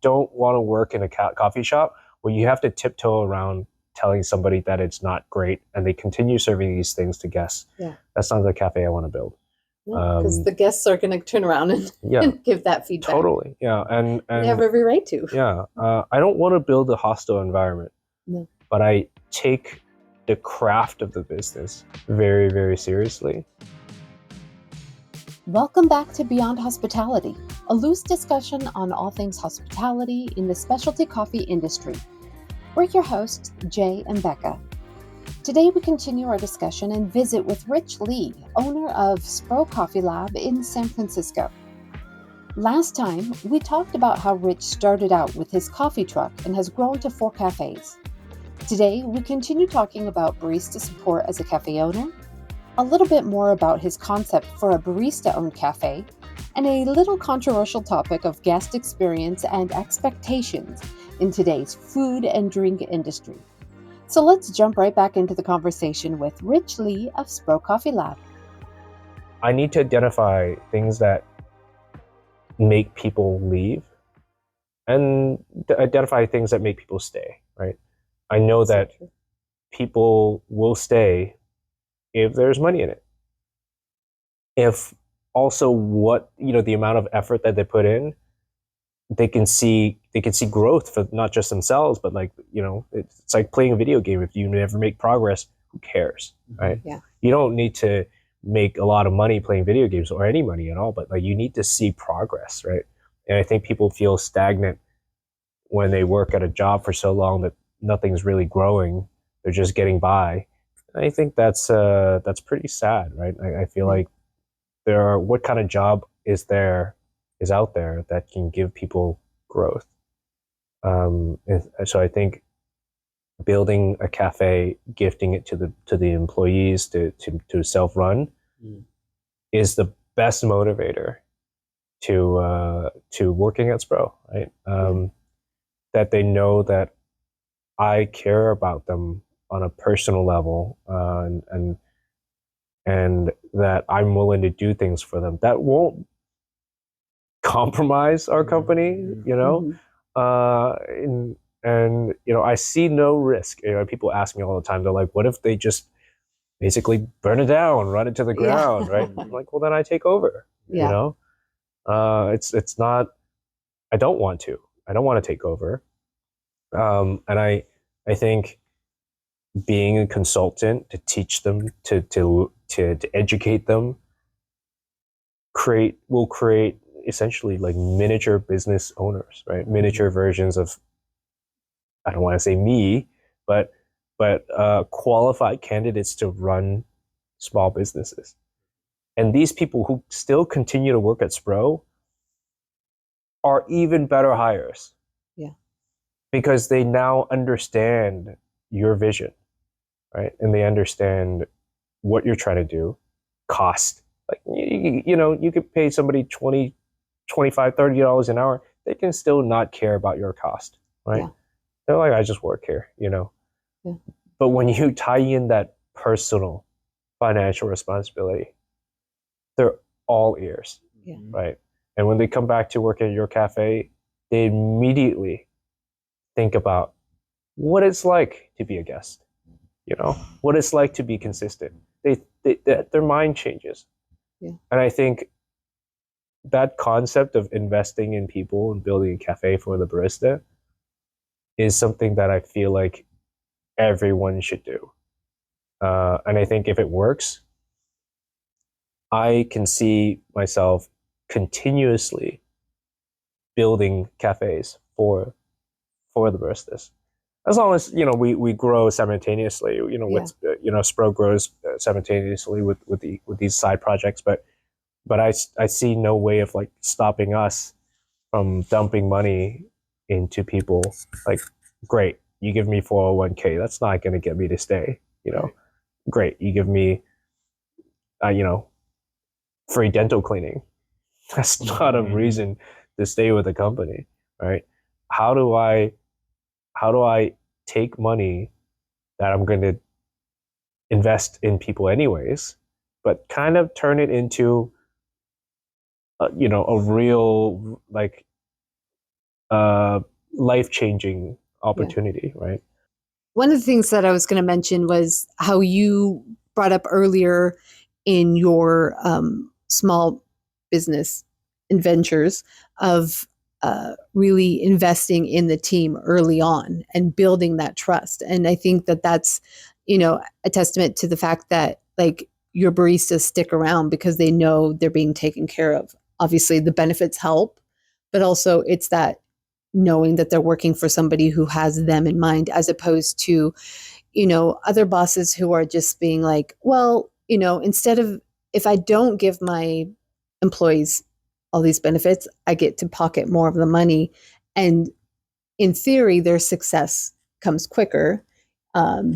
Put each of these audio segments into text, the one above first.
don't want to work in a coffee shop where you have to tiptoe around telling somebody that it's not great and they continue serving these things to guests. Yeah. That's not the cafe I want to build. Because the guests are going to turn around Yeah, and give that feedback. totally. Yeah, They have every right to. yeah, I don't want to build a hostile environment, No. but I take the craft of the business very, very seriously. Welcome back to Beyond Hospitality, a loose discussion on all things hospitality in the specialty coffee industry. We're your hosts, Jay and Becca. Today we continue our discussion and visit with Rich Lee, owner of Spro Coffee Lab in San Francisco. Last time, we talked about how Rich started out with his coffee truck and has grown to 4 cafes. Today, we continue talking about barista support as a cafe owner, a little bit more about his concept for a barista-owned cafe, and a little controversial topic of guest experience and expectations in today's food and drink industry. So let's jump right back into the conversation with Rich Lee of Spro Coffee Lab. I need to identify things that make people leave and identify things that make people stay, right? I know that people will stay if there's money in it. If also what, the amount of effort that they put in, they can see growth for not just themselves, but it's like playing a video game. If you never make progress, who cares, right? Yeah. You don't need to make a lot of money playing video games or any money at all, but you need to see progress, right? And I think people feel stagnant when they work at a job for so long that nothing's really growing. They're just getting by. And I think that's pretty sad, right? I feel like what kind of job is out there that can give people growth. And so I think building a cafe, gifting it to the employees to self-run is the best motivator to working at Spro, right? That they know that I care about them on a personal level, and that I'm willing to do things for them that won't compromise our company, and I see no risk. People ask me all the time, they're like, what if they just basically burn it down, run it to the ground, right? I'm like, well, then I take over. It's not, I don't want to take over. And I think being a consultant to teach them, to educate them, will create essentially like miniature business owners, right? Miniature versions of, I don't want to say me, but qualified candidates to run small businesses. And these people who still continue to work at Spro are even better hires. Yeah. Because they now understand your vision, right? And they understand what you're trying to do, cost. Like, you could pay somebody $20, $25, $30 an hour. They can still not care about your cost, right? Yeah. They're like, I just work here, Yeah. But when you tie in that personal financial responsibility, they're all ears, right? And when they come back to work at your cafe, they immediately think about what it's like to be a guest, what it's like to be consistent. Their mind changes. Yeah. And I think that concept of investing in people and building a cafe for the barista is something that I feel like everyone should do. And I think if it works, I can see myself continuously building cafes for the baristas. As long as we grow simultaneously, with Spro grows simultaneously with these side projects, but I see no way of like stopping us from dumping money into people. Like, great, you give me 401k, that's not going to get me to stay. Great, you give me free dental cleaning, that's not a reason to stay with the company, right? How do I take money that I'm going to invest in people anyways, but kind of turn it into a real, like, uh, life-changing opportunity, right? One of the things that I was going to mention was how you brought up earlier in your small business adventures of really investing in the team early on and building that trust. And I think that that's, a testament to the fact that like your baristas stick around because they know they're being taken care of. Obviously, the benefits help, but also it's that knowing that they're working for somebody who has them in mind, as opposed to, other bosses who are just being like, well, instead of, if I don't give my employees all these benefits, I get to pocket more of the money. And in theory, their success comes quicker,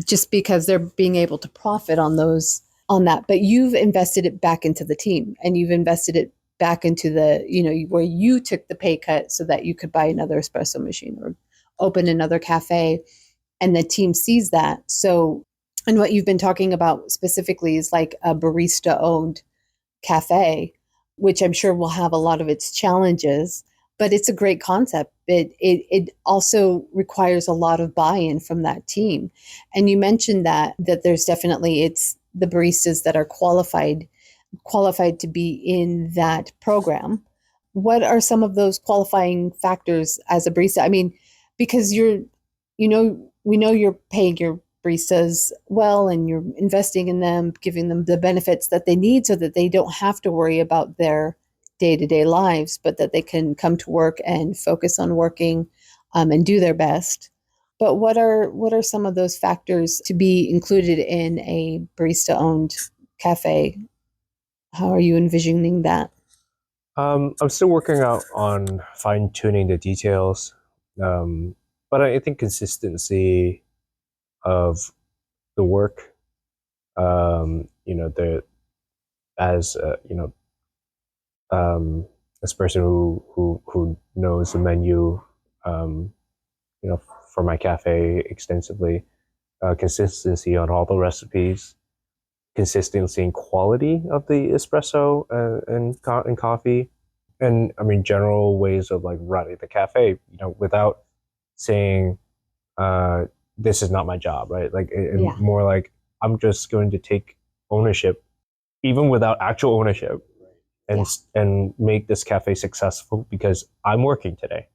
just because they're being able to profit on that. But you've invested it back into the team, and you've invested it back into the, where you took the pay cut so that you could buy another espresso machine or open another cafe, and the team sees that. So, and what you've been talking about specifically is like a barista-owned cafe, which I'm sure will have a lot of its challenges, but it's a great concept. It also requires a lot of buy-in from that team. And you mentioned that there's definitely, it's the baristas that are qualified to be in that program. What are some of those qualifying factors as a barista? I mean, because we know you're paying your baristas well, and you're investing in them, giving them the benefits that they need so that they don't have to worry about their day-to-day lives, but that they can come to work and focus on working, and do their best. But what are some of those factors to be included in a barista-owned cafe? How are you envisioning that? I'm still working out on fine-tuning the details, but I think consistency of the work, the as as a person who knows the menu, um, for my cafe extensively, consistency on all the recipes, consistency and quality of the espresso, and coffee, and I mean general ways of like running the cafe, without saying, uh, this is not my job, right? Like, and Yeah. more like I'm just going to take ownership, even without actual ownership, and Yeah. and make this cafe successful because I'm working today,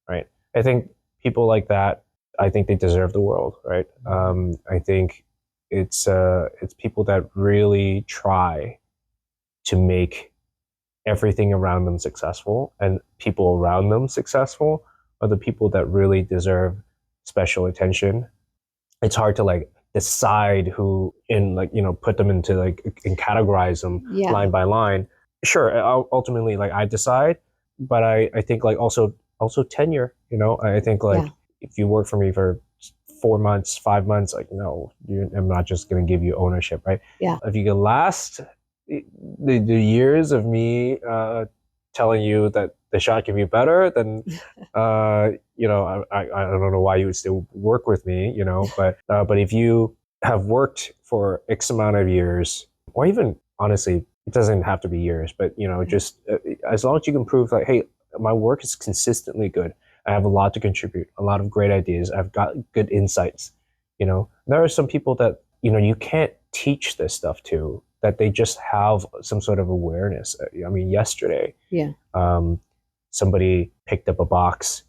right? I think people like that, I think they deserve the world, right? I think it's people that really try to make everything around them successful, and people around them successful are the people that really deserve special attention. It's hard to like decide who, in like, put them into like, and categorize them Yeah. line by line. Sure, ultimately like I decide, but I think like also tenure, I think Yeah. like if you work for me for 4 months, 5 months, like no, I'm not just going to give you ownership, right? Yeah. If you can last the years of me telling you that the shot can be better, then I don't know why you would still work with me, but if you have worked for X amount of years, or even honestly, it doesn't have to be years, but just as long as you can prove like, hey, my work is consistently good. I have a lot to contribute, a lot of great ideas. I've got good insights. There are some people that you can't teach this stuff to, that they just have some sort of awareness. I mean, yesterday, Yeah. um, somebody picked up a box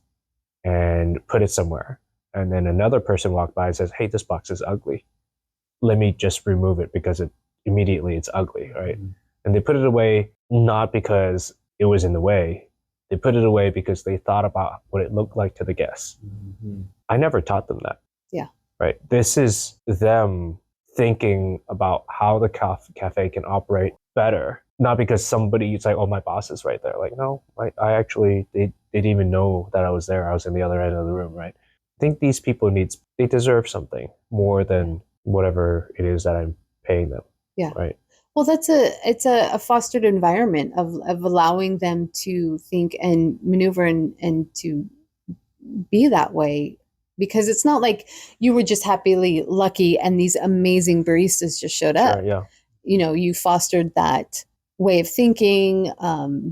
and put it somewhere, and then another person walked by and says, "Hey, this box is ugly. Let me just remove it because it's ugly, right?" Mm-hmm. And they put it away not because it was in the way. They put it away because they thought about what it looked like to the guests. Mm-hmm. I never taught them that. Yeah. Right. This is them thinking about how the cafe can operate better. Not because somebody's like, oh, my boss is right there. Like, no, I actually, they didn't even know that I was there. I was in the other end of the room, right? I think these people they deserve something more than whatever it is that I'm paying them. Yeah. Right. Well, it's a fostered environment of allowing them to think and maneuver and to be that way, because it's not like you were just happily lucky and these amazing baristas just showed Sure. up. Yeah. You fostered that way of thinking,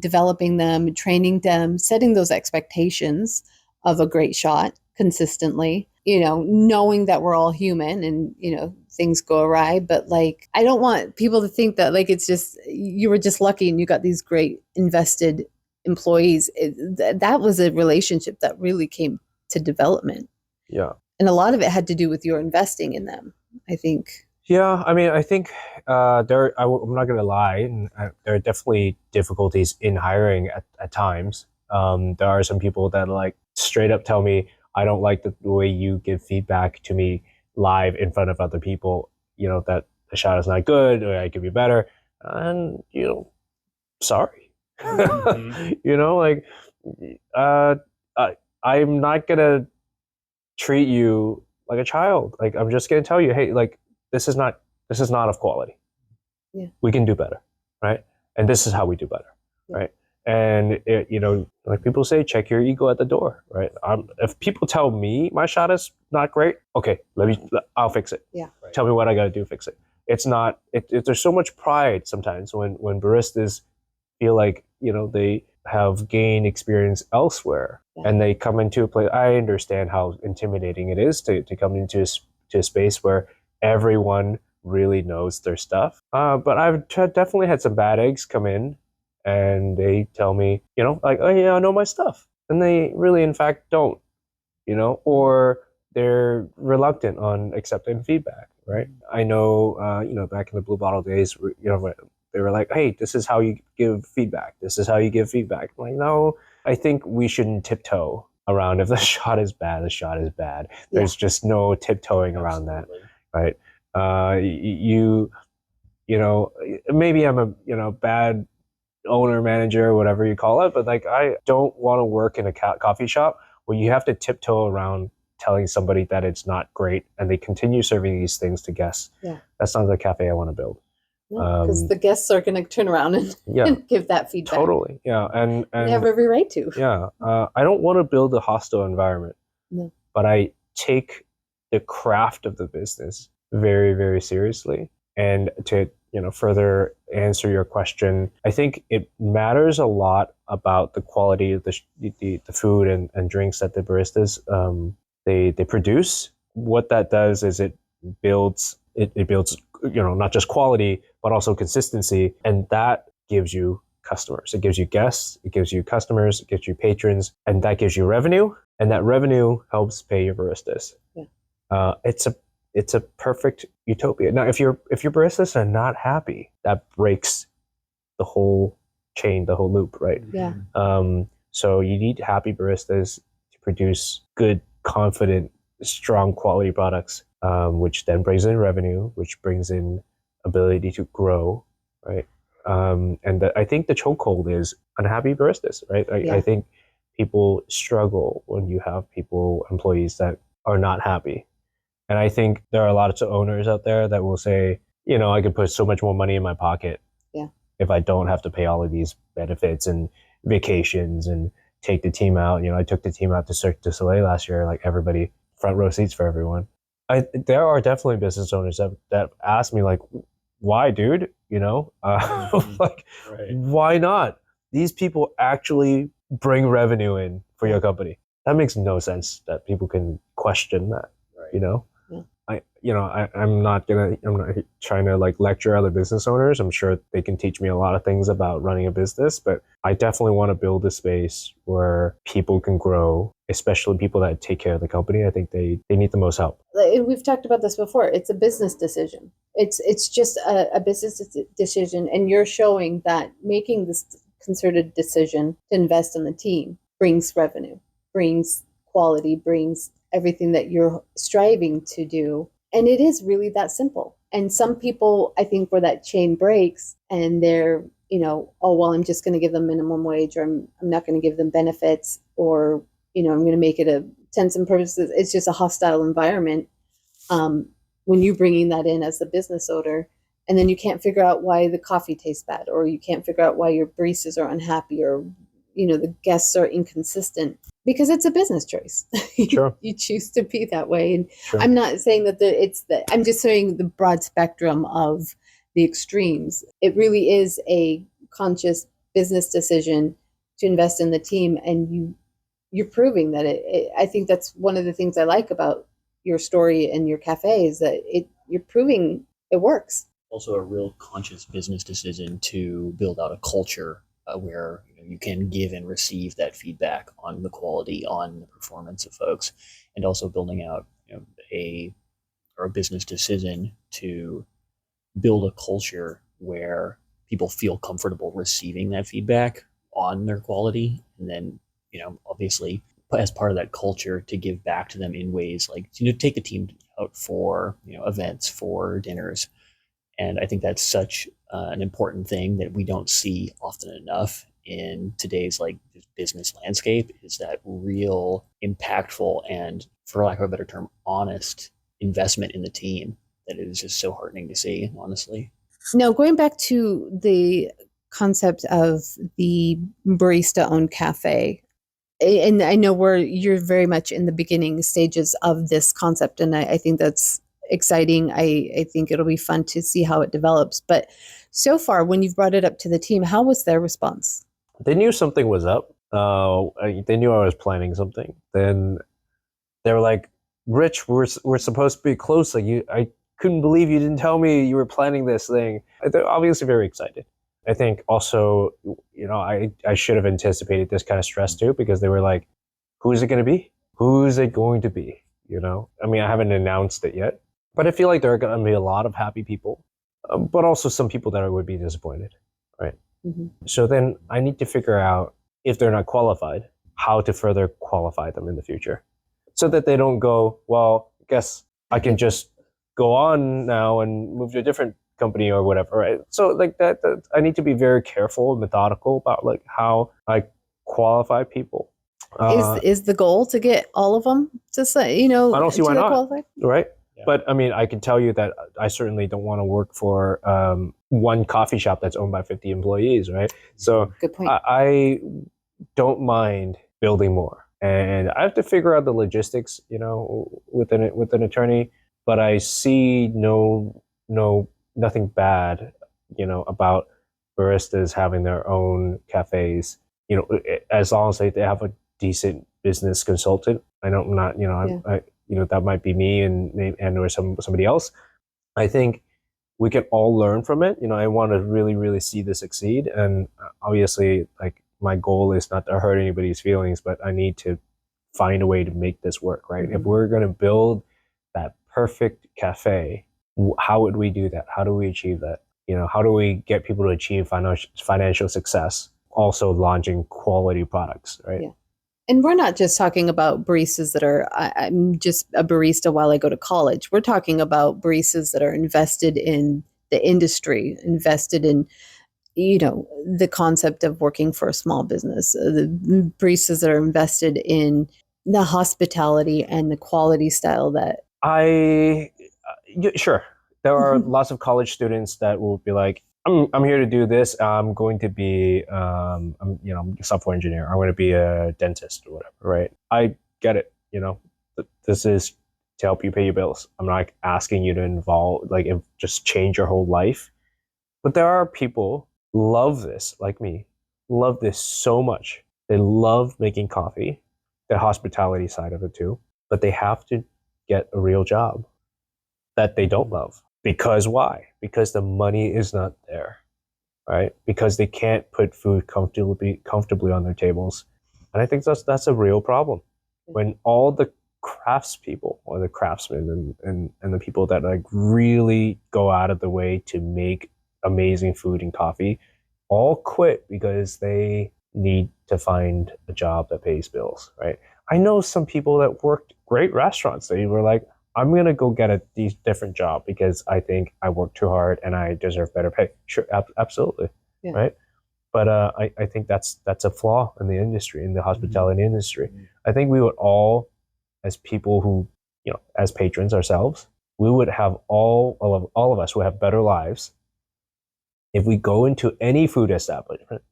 developing them, training them, setting those expectations, of a great shot consistently, knowing that we're all human and, things go awry. But like, I don't want people to think that like, it's just, you were just lucky and you got these great invested employees. That was a relationship that really came to development. Yeah. And a lot of it had to do with your investing in them, I think. Yeah, I mean, I think I'm not going to lie, and there are definitely difficulties in hiring at times. There are some people that like straight up tell me, I don't like the way you give feedback to me live in front of other people, that the shot is not good or I could be better. And, sorry. Like, I'm not going to treat you like a child. Like, I'm just going to tell you, hey, like, this is not of quality. Yeah. We can do better, right? And this is how we do better, right? And like people say, check your ego at the door, right? If people tell me my shot is not great, okay, I'll fix it. Yeah. Right. Tell me what I got to do to fix it. It's not. There's so much pride sometimes when baristas feel like they have gained experience elsewhere, and they come into a place. I understand how intimidating it is to come into a space where everyone really knows their stuff. But I've definitely had some bad eggs come in and they tell me, like, oh yeah, I know my stuff. And they really, in fact, don't, or they're reluctant on accepting feedback, right? I know, back in the Blue Bottle days, they were like, hey, this is how you give feedback. This is how you give feedback. I'm like, no, I think we shouldn't tiptoe around. If the shot is bad, the shot is bad. There's just no tiptoeing around that. Right. Maybe I'm a bad owner, manager, whatever you call it, but like, I don't want to work in a coffee shop where you have to tiptoe around telling somebody that it's not great and they continue serving these things to guests. Yeah. That's not the cafe I want to build. Because the guests are going to turn around and give that feedback. Totally. Yeah. And they have every right to. Yeah. I don't want to build a hostile environment, but I take the craft of the business very, very seriously. And to, further answer your question, I think it matters a lot about the quality of the food and drinks that the baristas they produce. What that does is it builds not just quality but also consistency, and that gives you customers. It gives you guests, it gives you customers, it gives you patrons, and that gives you revenue, and that revenue helps pay your baristas. Yeah. It's a perfect utopia. Now, if your baristas are not happy, that breaks the whole chain, the whole loop, right? Yeah. So you need happy baristas to produce good, confident, strong quality products, which then brings in revenue, which brings in ability to grow, right? I think the chokehold is unhappy baristas, right? I think people struggle when you have employees that are not happy. And I think there are a lot of owners out there that will say, I could put so much more money in my pocket if I don't have to pay all of these benefits and vacations and take the team out. I took the team out to Cirque du Soleil last year, like everybody, front row seats for everyone. There are definitely business owners that ask me like, why, dude? Like, why not? These people actually bring revenue in for your company. That makes no sense that people can question that, I'm not trying to like lecture other business owners. I'm sure they can teach me a lot of things about running a business, but I definitely want to build a space where people can grow, especially people that take care of the company. I think they need the most help. We've talked about this before. It's a business decision. It's just a business decision, and you're showing that making this concerted decision to invest in the team brings revenue, brings quality, brings everything that you're striving to do. And it is really that simple. And some people, I think, where that chain breaks and they're, oh, well, I'm just going to give them minimum wage, or I'm not going to give them benefits, or, I'm going to make it a intents and purposes. It's just a hostile environment. When you're bringing that in as the business owner, and then you can't figure out why the coffee tastes bad, or you can't figure out why your baristas are unhappy, or, the guests are inconsistent. Because it's a business choice. Sure. You choose to be that way. And sure. I'm not saying that I'm just saying the broad spectrum of the extremes. It really is a conscious business decision to invest in the team, and you're proving that I think that's one of the things I like about your story and your cafe is that you're proving it works. Also a real conscious business decision to build out a culture where you can give and receive that feedback on the quality, on the performance of folks, and also building out a business decision to build a culture where people feel comfortable receiving that feedback on their quality, and then obviously as part of that culture to give back to them in ways like take the team out for events, for dinners. And I think that's such an important thing that we don't see often enough in today's business landscape, is that real impactful and, for lack of a better term, honest investment in the team that is just so heartening to see, honestly. Now, going back to the concept of the barista-owned cafe, and I know you're very much in the beginning stages of this concept, and I think that's exciting. I think it'll be fun to see how it develops. But so far, when you've brought it up to the team, how was their response? They knew something was up. They knew I was planning something. Then they were like, "Rich, we're supposed to be close. I couldn't believe you didn't tell me you were planning this thing." They're obviously very excited. I think also, I should have anticipated this kind of stress too, because they were like, "Who's it going to be? Who's it going to be?" I mean, I haven't announced it yet, but I feel like there are going to be a lot of happy people, but also some people that would be disappointed, right? Mm-hmm. So then I need to figure out, if they're not qualified, how to further qualify them in the future, so that they don't go, well, I guess I can just go on now and move to a different company or whatever, right? So that I need to be very careful and methodical about how I qualify people. Is the goal to get all of them to say, I don't see why not, qualified? Right? Yeah. But I mean, I can tell you that I certainly don't want to work for one coffee shop that's owned by 50 employees, right? So good point. I don't mind building more, and I have to figure out the logistics, with an attorney. But I see nothing bad, about baristas having their own cafes, as long as they have a decent business consultant. I don't not, I that might be me and or somebody else. I think we can all learn from it. I want to really, really see this succeed. And obviously, my goal is not to hurt anybody's feelings, but I need to find a way to make this work, right? Mm-hmm. If we're going to build that perfect cafe, how would we do that? How do we achieve that? How do we get people to achieve financial success, also launching quality products, right? Yeah. And we're not just talking about baristas that are, I'm just a barista while I go to college. We're talking about baristas that are invested in the industry, invested in, the concept of working for a small business. The baristas that are invested in the hospitality and the quality style that. Sure. There are lots of college students that will be like, I'm here to do this. I'm going to be, I'm a software engineer. I'm going to be a dentist or whatever, right? I get it. This is to help you pay your bills. I'm not asking you to just change your whole life. But there are people who love this, like me, love this so much. They love making coffee, the hospitality side of it too, but they have to get a real job that they don't love. Because why? Because the money is not there, right? Because they can't put food comfortably on their tables. And I think that's a real problem. When all the craftspeople or the craftsmen and the people that really go out of the way to make amazing food and coffee all quit because they need to find a job that pays bills, right? I know some people that worked great restaurants. They were like, I'm going to go get a different job because I think I work too hard and I deserve better pay. Sure, absolutely, yeah. Right? But I think that's a flaw in the industry, in the hospitality mm-hmm. industry. Mm-hmm. I think we would all, as people who, as patrons ourselves, we would have all of us would have better lives if we go into any food establishment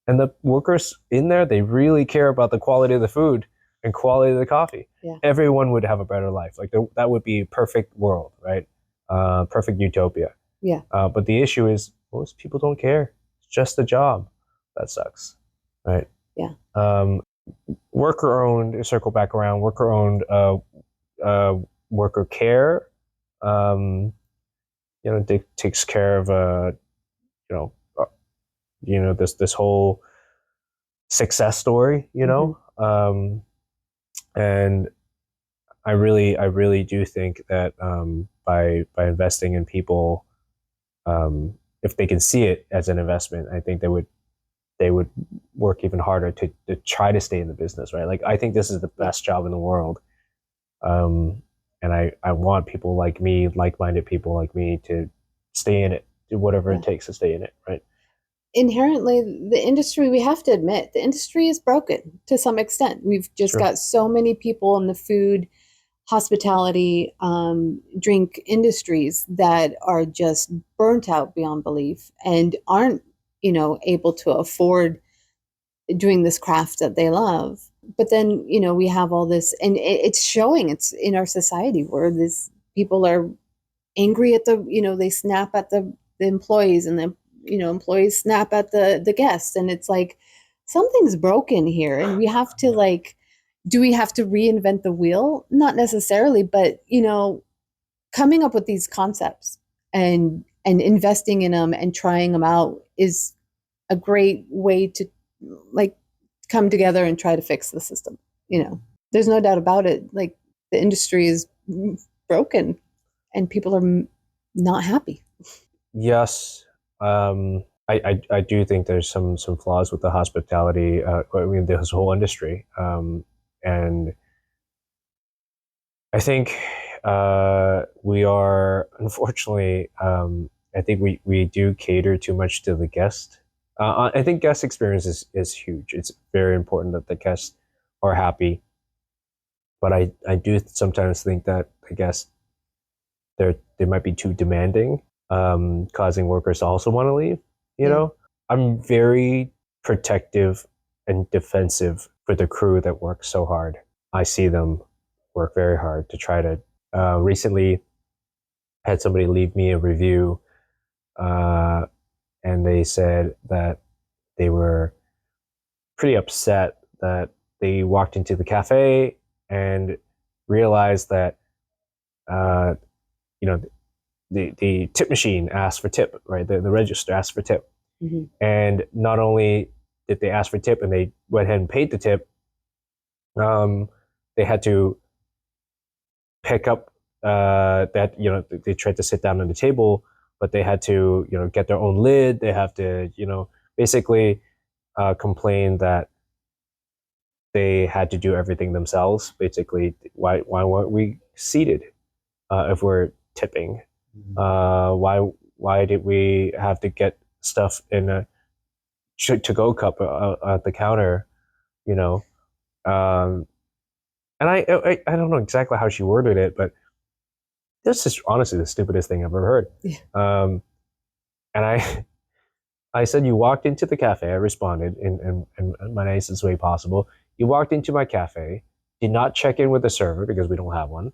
and the workers in there, they really care about the quality of the food and quality of the coffee. Yeah. Everyone would have a better life. That would be a perfect world, right? Perfect utopia. Yeah. But the issue is most people don't care. It's just a job. That sucks, right? Yeah. worker owned, circle back around, worker owned, worker care, um, takes care of, you know, this whole success story, and I really do think that by investing in people, if they can see it as an investment, I think they would work even harder to try to stay in the business, right? Like I think this is the best job in the world, and I want people like me, like-minded people like me, to stay in it, do whatever it takes to stay in it, right? Inherently, the industry, we have to admit, the industry is broken to some extent. We've just True. got so many people in the food, hospitality, drink industries that are just burnt out beyond belief and aren't, able to afford doing this craft that they love. But then, we have all this, and it's showing. It's in our society where this people are angry at they snap at the employees, and the employees snap at the guests, and it's like something's broken here, and we have to like, do we have to reinvent the wheel? Not necessarily, but coming up with these concepts and investing in them and trying them out is a great way to like come together and try to fix the system. There's no doubt about it. Like the industry is broken and people are not happy. Yes. I do think there's some flaws with the hospitality. I mean, this whole industry, and I think we are, unfortunately. I think we do cater too much to the guest. I think guest experience is huge. It's very important that the guests are happy, but I do sometimes think that the guests they might be too demanding, causing workers to also want to leave. I'm very protective and defensive for the crew that works so hard. I see them work very hard to try to. Recently, had somebody leave me a review, and they said that they were pretty upset that they walked into the cafe and realized that uh, you know the tip machine asked for tip, right? The register asked for tip. Mm-hmm. And not only did they ask for tip and they went ahead and paid the tip, they had to pick up that, they tried to sit down on the table, but they had to, get their own lid. They have to, basically complain that they had to do everything themselves. Basically, why weren't we seated if we're tipping? Why did we have to get stuff in a to-go cup at the counter? And I don't know exactly how she worded it, but this is honestly the stupidest thing I've ever heard. Yeah. And I said, you walked into the cafe. I responded in my nicest way possible. You walked into my cafe, did not check in with the server because we don't have one,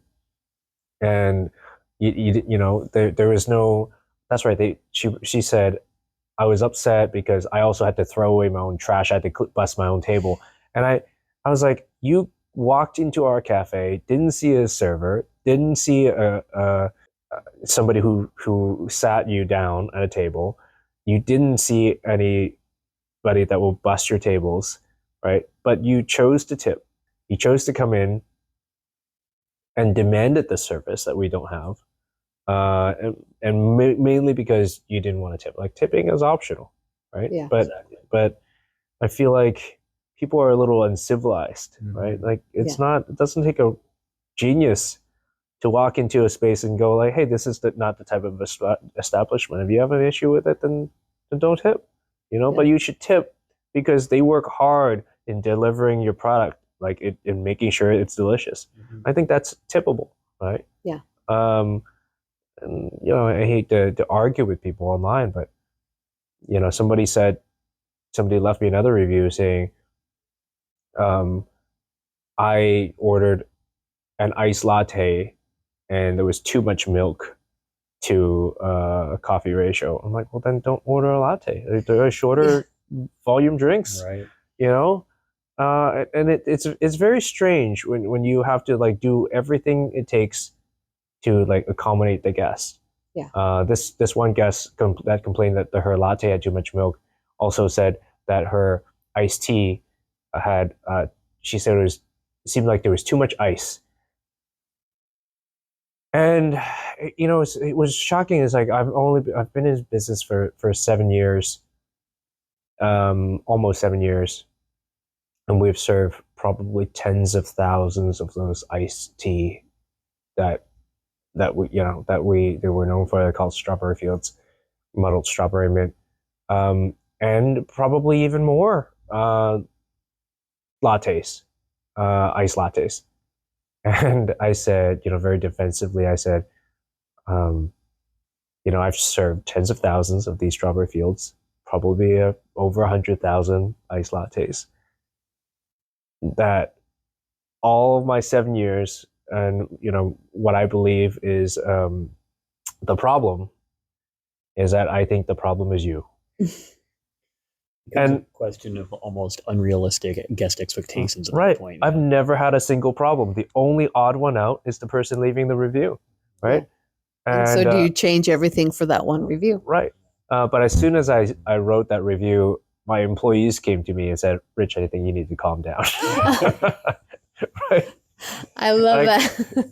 and there was no. That's right. She said, I was upset because I also had to throw away my own trash. I had to bust my own table, and I was like, you walked into our cafe, didn't see a server, didn't see somebody who sat you down at a table. You didn't see anybody that will bust your tables, right? But you chose to tip. You chose to come in and demanded the service that we don't have, and mainly because you didn't want to tip. Like tipping is optional, right? Yeah. But I feel like people are a little uncivilized, right? Like it's not. It doesn't take a genius to walk into a space and go like, "Hey, this is not the type of establishment. If you have an issue with it, then don't tip." But you should tip because they work hard in delivering your product, like in making sure it's delicious. I think that's tippable, right? Yeah. And I hate to argue with people online, but somebody left me another review saying, I ordered an iced latte and there was too much milk to a coffee ratio. I'm like, well, then don't order a latte. There are shorter volume drinks, Right. and it's very strange when you have to like do everything it takes to like accommodate the guest. Yeah. This one guest that complained that her latte had too much milk also said that her iced tea had she said it seemed like there was too much ice. And it was shocking. It's like I've been in business for 7 years, almost 7 years, and we've served probably tens of thousands of those iced tea that they were known for. They're called strawberry fields, muddled strawberry mint, and probably even more lattes, iced lattes. And I said, very defensively, I said, I've served tens of thousands of these strawberry fields, probably over 100,000 iced lattes. That all of my 7 years, and what I believe is the problem is that I think the problem is you. And a question of almost unrealistic guest expectations at right. that point. I've never had a single problem. The only odd one out is the person leaving the review, right? Yeah. And so do you change everything for that one review? Right. But as soon as I wrote that review, my employees came to me and said, Rich, I think you need to calm down. Right? I love that.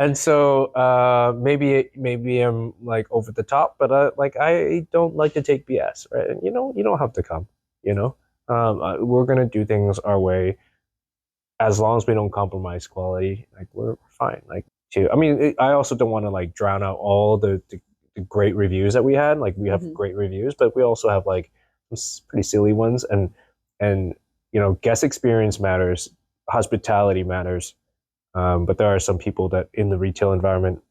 And so maybe I'm like over the top, but I don't like to take BS, right? And you don't have to come. We're gonna do things our way, as long as we don't compromise quality. Like we're fine. I also don't want to like drown out all the great reviews that we had. Like we have great reviews, but we also have like some pretty silly ones, and guest experience matters, hospitality matters. But there are some people that in the retail environment,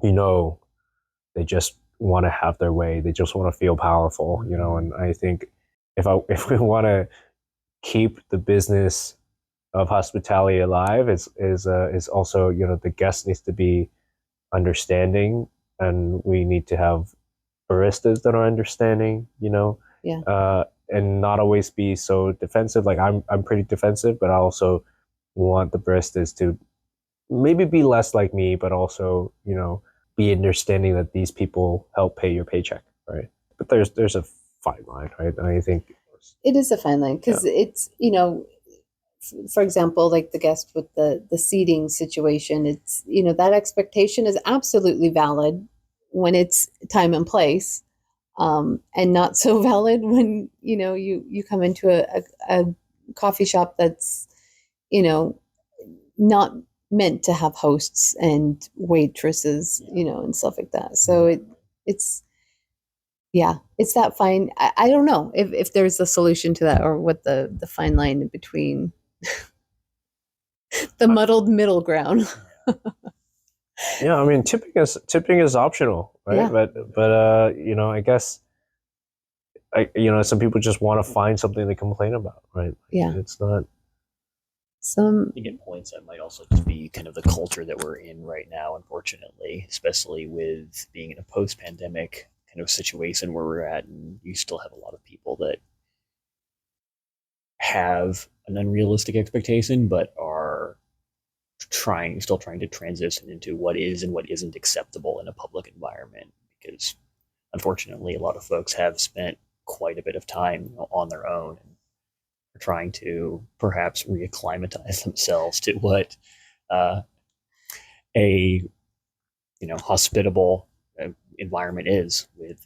they just want to have their way. They just want to feel powerful, and I think if we want to keep the business of hospitality alive, is also, the guest needs to be understanding, and we need to have baristas that are understanding, and not always be so defensive. Like I'm pretty defensive, but I also want the baristas to maybe be less like me, but also, be understanding that these people help pay your paycheck, right? But there's a fine line, right? And I think it is a fine line because it's, for example, like the guest with the seating situation, it's, that expectation is absolutely valid when it's time and place, and not so valid when, you come into a coffee shop that's, not meant to have hosts and waitresses, and stuff like that. So it's that fine. I don't know if there's a solution to that, or what the fine line in between the muddled middle ground. Yeah, I mean, tipping is optional, right? Yeah. But I guess some people just want to find something to complain about, right? Yeah. It's not. I think at points that might also just be kind of the culture that we're in right now, unfortunately, especially with being in a post-pandemic kind of situation where we're at, and you still have a lot of people that have an unrealistic expectation, but are still trying to transition into what is and what isn't acceptable in a public environment. Because unfortunately, a lot of folks have spent quite a bit of time on their own and are trying to perhaps reacclimatize themselves to what a hospitable environment is. With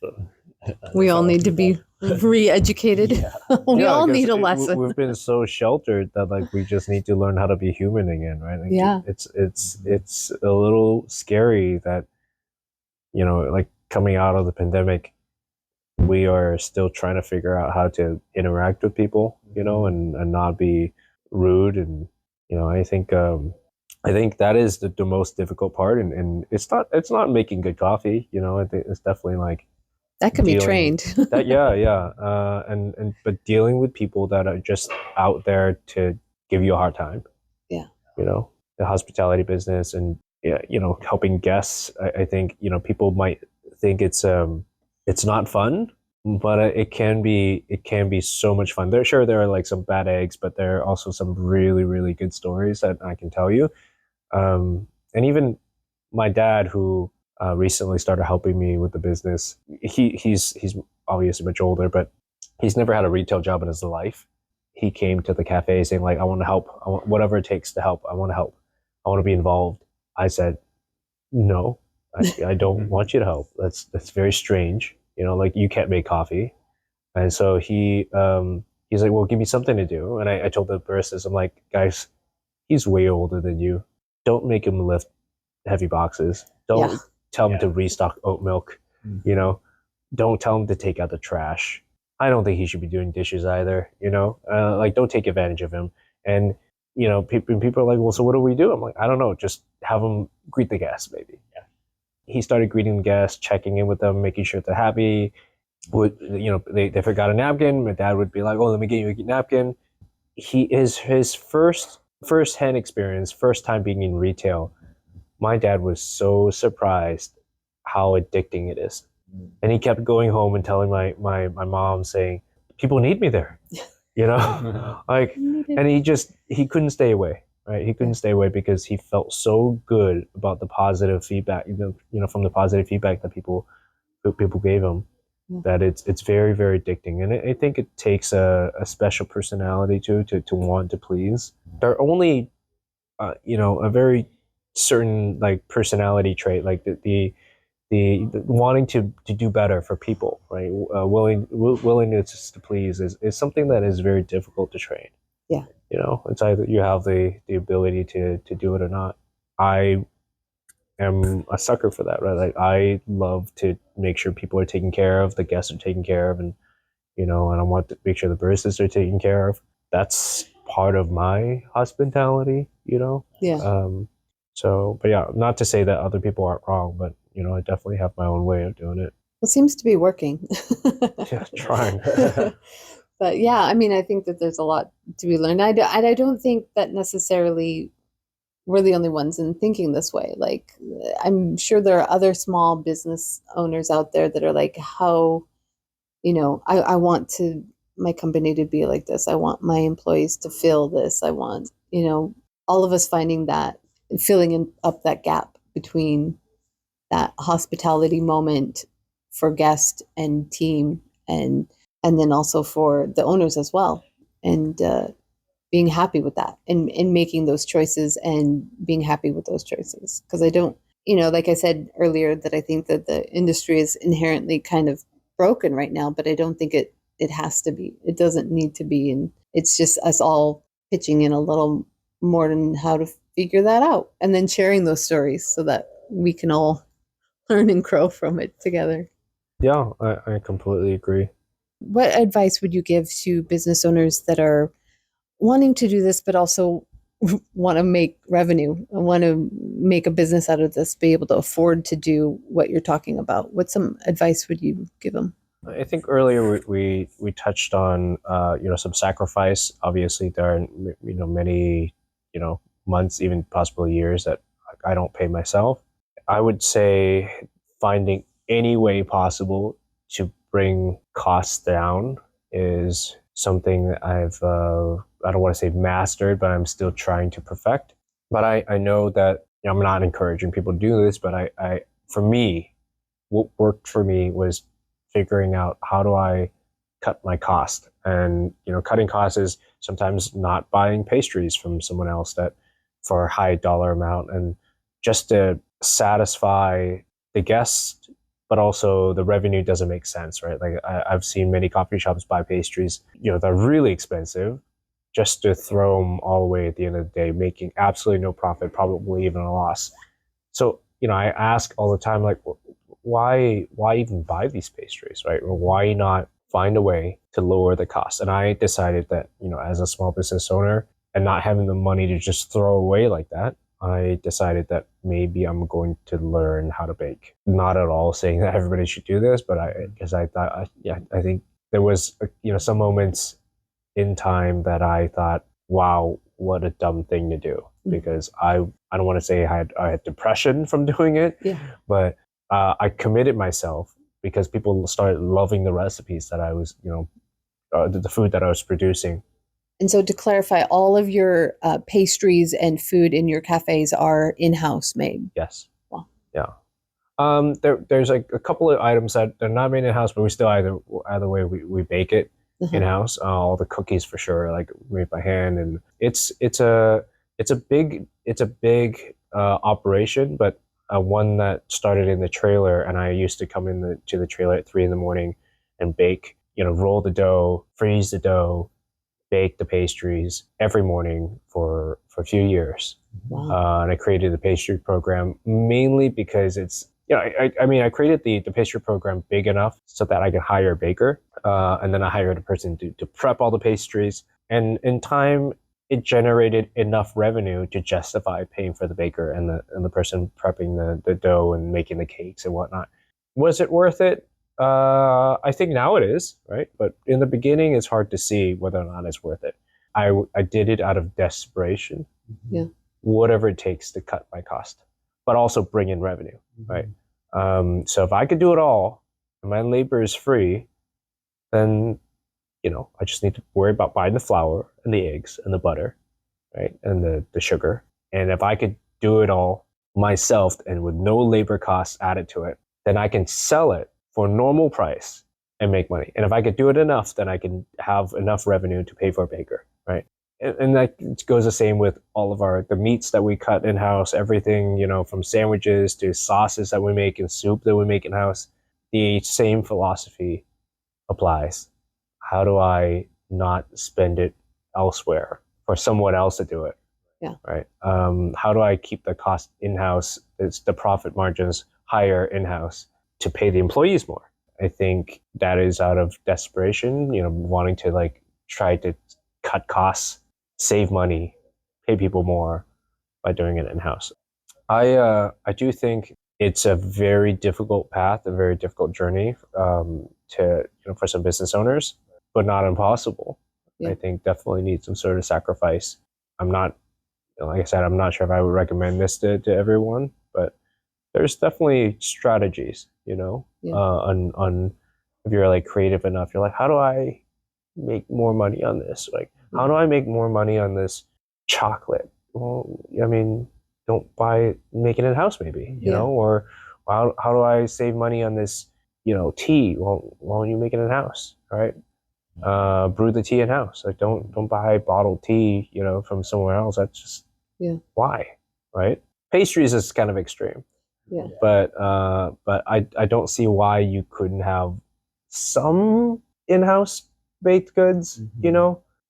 we all need to be re-educated. We all need a lesson. We've been so sheltered that like we just need to learn how to be human again, right? Like, it's a little scary that like coming out of the pandemic, we are still trying to figure out how to interact with people, and not be rude. And I think that is the most difficult part, and it's not making good coffee. I think it's definitely like that can be trained. But dealing with people that are just out there to give you a hard time. Yeah. The hospitality business, and helping guests. I think people might think it's not fun, but it can be so much fun. There are like some bad eggs, but there are also some really really good stories that I can tell you. And even my dad, who recently started helping me with the business, he's obviously much older, but he's never had a retail job in his life. He came to the cafe saying like, I want to help. I want whatever it takes to help. I want to help. I want to be involved. I said, no, I don't want you to help. That's very strange. You know, like you can't make coffee. And so he's like, well, give me something to do. And I told the baristas, I'm like, guys, he's way older than you. Don't make him lift heavy boxes. Don't Yeah. tell him to restock oat milk. You know, don't tell him to take out the trash. I don't think he should be doing dishes either. You know, like don't take advantage of him. And you know, people are like, well, so what do we do? I'm like, I don't know. Just have him greet the guests, maybe. Yeah. He started greeting the guests, checking in with them, making sure they're happy. Would you know they forgot a napkin? My dad would be like, oh, let me get you a napkin. He is his first hand experience, first time being in retail. My dad was so surprised how addicting it is. And he kept going home and telling my mom saying, people need me there, you know, like, and he couldn't stay away, right? He couldn't stay away because he felt so good about the positive feedback, from the positive feedback that people gave him, that it's very, very addicting. And I think it takes a special personality to want to please. There are only, a very certain like personality trait, like the wanting to do better for people, right? Willingness to please is something that is very difficult to train. Yeah. You know, it's either you have the ability to do it or not. I am a sucker for that, right? Like I love to make sure people are taken care of, the guests are taken care of, and and I want to make sure the baristas are taken care of. That's part of my hospitality, Yeah. So, but yeah, not to say that other people aren't wrong, but I definitely have my own way of doing it. It seems to be working. Yeah, trying. But yeah, I mean, I think that there's a lot to be learned. I don't think that necessarily we're the only ones in thinking this way. Like, I'm sure there are other small business owners out there that are like, how, I want my company to be like this. I want my employees to feel this. I want, all of us finding that, filling up that gap between that hospitality moment for guest and team, and then also for the owners as well, and being happy with that, and making those choices and being happy with those choices. Because I don't, like I said earlier, that I think that the industry is inherently kind of broken right now, but I don't think it has to be. It doesn't need to be, and it's just us all pitching in a little more on how to figure that out, and then sharing those stories so that we can all learn and grow from it together. Yeah, I completely agree. What advice would you give to business owners that are wanting to do this, but also want to make revenue, want to make a business out of this, be able to afford to do what you're talking about? What some advice would you give them? I think earlier we touched on some sacrifice. Obviously, there are many months, even possibly years, that I don't pay myself. I would say finding any way possible to bring costs down is something that I don't want to say mastered, but I'm still trying to perfect. But I know that I'm not encouraging people to do this, but I for me, what worked for me was figuring out how do I cut my cost. And cutting costs is sometimes not buying pastries from someone else that for a high dollar amount, and just to satisfy the guest, but also the revenue doesn't make sense, right? Like I've seen many coffee shops buy pastries, they're really expensive, just to throw them all away at the end of the day, making absolutely no profit, probably even a loss. So, I ask all the time, like, why even buy these pastries, right? Or why not find a way to lower the cost? And I decided that, as a small business owner and not having the money to just throw away like that, I decided that maybe I'm going to learn how to bake. Not at all saying that everybody should do this, but I thought, I think there was, some moments in time that I thought, wow, what a dumb thing to do. Because I don't want to say I had depression from doing it, Yeah. but I committed myself because people started loving the recipes that I was, the food that I was producing. And so to clarify, all of your pastries and food in your cafes are in-house made. Yes. Wow. Yeah. There's like a couple of items that they're not made in house, but we still either way we bake it in house. All the cookies for sure, like made by hand, and it's a big operation, but one that started in the trailer, and I used to come to the trailer at 3 a.m. and bake. Roll the dough, freeze the dough, bake the pastries every morning for a few years. Wow. And I created the pastry program mainly because it's, I created the pastry program big enough so that I could hire a baker. And then I hired a person to prep all the pastries. And in time, it generated enough revenue to justify paying for the baker and the person prepping the dough and making the cakes and whatnot. Was it worth it? I think now it is, right? But in the beginning, it's hard to see whether or not it's worth it. I did it out of desperation. Yeah. Whatever it takes to cut my cost, but also bring in revenue, right? So if I could do it all and my labor is free, then, I just need to worry about buying the flour and the eggs and the butter, right? And the sugar. And if I could do it all myself and with no labor costs added to it, then I can sell it for normal price and make money. And if I could do it enough, then I can have enough revenue to pay for a baker, right? And that goes the same with all of the meats that we cut in-house, everything, from sandwiches to sauces that we make and soup that we make in-house. The same philosophy applies. How do I not spend it elsewhere for someone else to do it? Yeah. Right. How do I keep the cost in-house, the profit margins higher in-house to pay the employees more? I think that is out of desperation, wanting to try to cut costs, save money, pay people more by doing it in-house. I do think it's a very difficult path, a very difficult journey for some business owners, but not impossible. Yeah. I think definitely needs some sort of sacrifice. I'm not, like I said, I'm not sure if I would recommend this to everyone, but there's definitely strategies, on if you're creative enough, you're like, how do I make more money on this? How do I make more money on this chocolate? Well, don't make it in-house maybe, or how do I save money on this, tea? Well, why don't you make it in-house, right? Brew the tea in-house. Don't buy bottled tea, from somewhere else. That's just, why, right? Pastries is kind of extreme. Yeah. But I don't see why you couldn't have some in-house baked goods,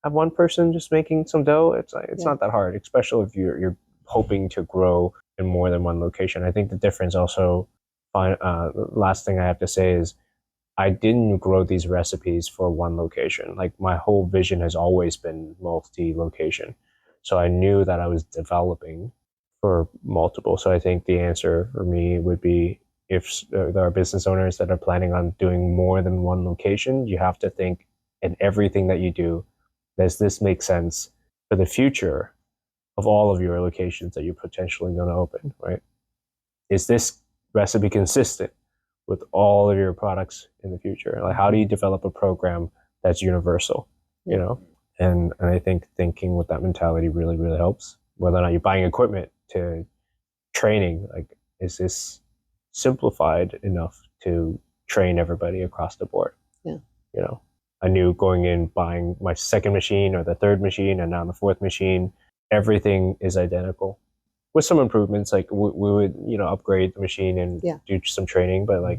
have one person just making some dough. It's not that hard, especially if you're hoping to grow in more than one location. I think the difference also, last thing I have to say is I didn't grow these recipes for one location. My whole vision has always been multi-location. So I knew that I was developing for multiple. So I think the answer for me would be, if there are business owners that are planning on doing more than one location, you have to think in everything that you do, does this make sense for the future of all of your locations that you're potentially going to open, right? Is this recipe consistent with all of your products in the future? How do you develop a program that's universal, And I think thinking with that mentality really, really helps. Whether or not you're buying equipment to training, is this simplified enough to train everybody across the board? Yeah. I knew going in, buying my second machine or the third machine and now the fourth machine, everything is identical with some improvements. We would, upgrade the machine and do some training, but I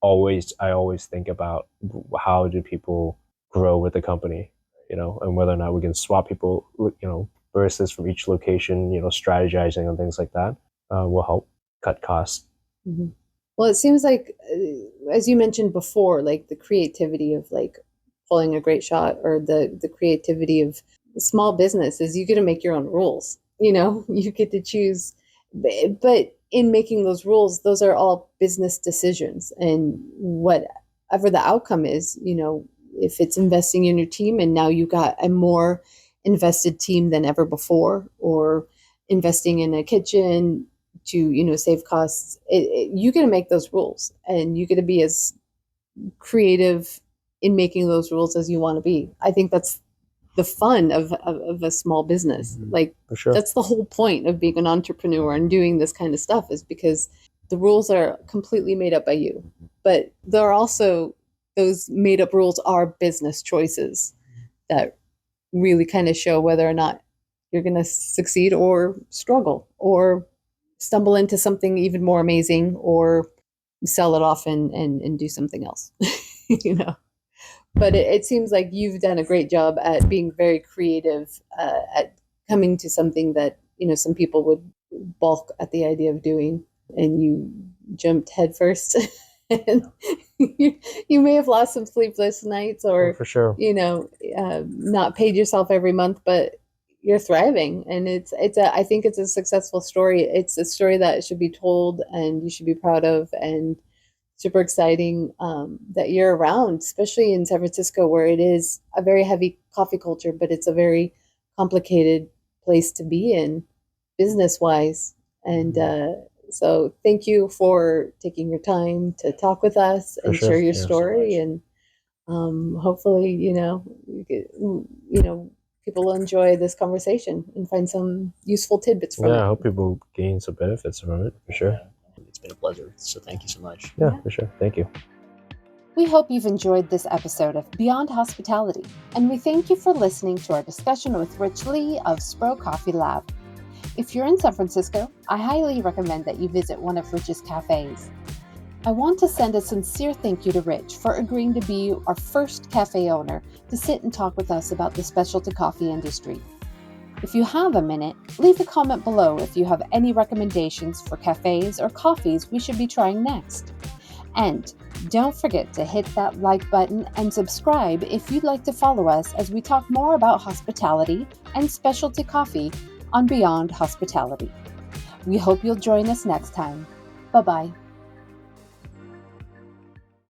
always think about how do people grow with the company, and whether or not we can swap people, baristas from each location, strategizing and things like that will help cut costs. Mm-hmm. Well, it seems like, as you mentioned before, the creativity of pulling a great shot, or the creativity of small business, is you get to make your own rules. You get to choose, but in making those rules, those are all business decisions, and whatever the outcome is, if it's investing in your team and now you got a more invested team than ever before, or investing in a kitchen to save costs, you get to make those rules, and you get to be as creative in making those rules as you want to be. I think that's the fun of a small business. Like, For sure. that's the whole point of being an entrepreneur and doing this kind of stuff, is because the rules are completely made up by you. But there are also, those made up rules are business choices that really kind of show whether or not you're going to succeed or struggle or stumble into something even more amazing, or sell it off and do something else. you know but it seems like you've done a great job at being very creative, at coming to something that some people would balk at the idea of doing, and you jumped headfirst. And you may have lost some sleepless nights, or For sure. not paid yourself every month, but you're thriving, and I think it's a successful story. It's a story that should be told, and you should be proud of, and super exciting that you're around, especially in San Francisco, where it is a very heavy coffee culture, but it's a very complicated place to be in business wise. And so thank you for taking your time to talk with us and sure. share your Yeah. story. And hopefully, people will enjoy this conversation and find some useful tidbits from Yeah, I it. hope people gain some benefits from it, for sure. It's been a pleasure. So thank you so much. Yeah, for sure. Thank you. We hope you've enjoyed this episode of Beyond Hospitality, and we thank you for listening to our discussion with Rich Lee of Spro Coffee Lab. If you're in San Francisco, I highly recommend that you visit one of Rich's cafes. I want to send a sincere thank you to Rich for agreeing to be our first cafe owner to sit and talk with us about the specialty coffee industry. If you have a minute, leave a comment below if you have any recommendations for cafes or coffees we should be trying next. And don't forget to hit that like button and subscribe if you'd like to follow us as we talk more about hospitality and specialty coffee on Beyond Hospitality. We hope you'll join us next time. Bye-bye.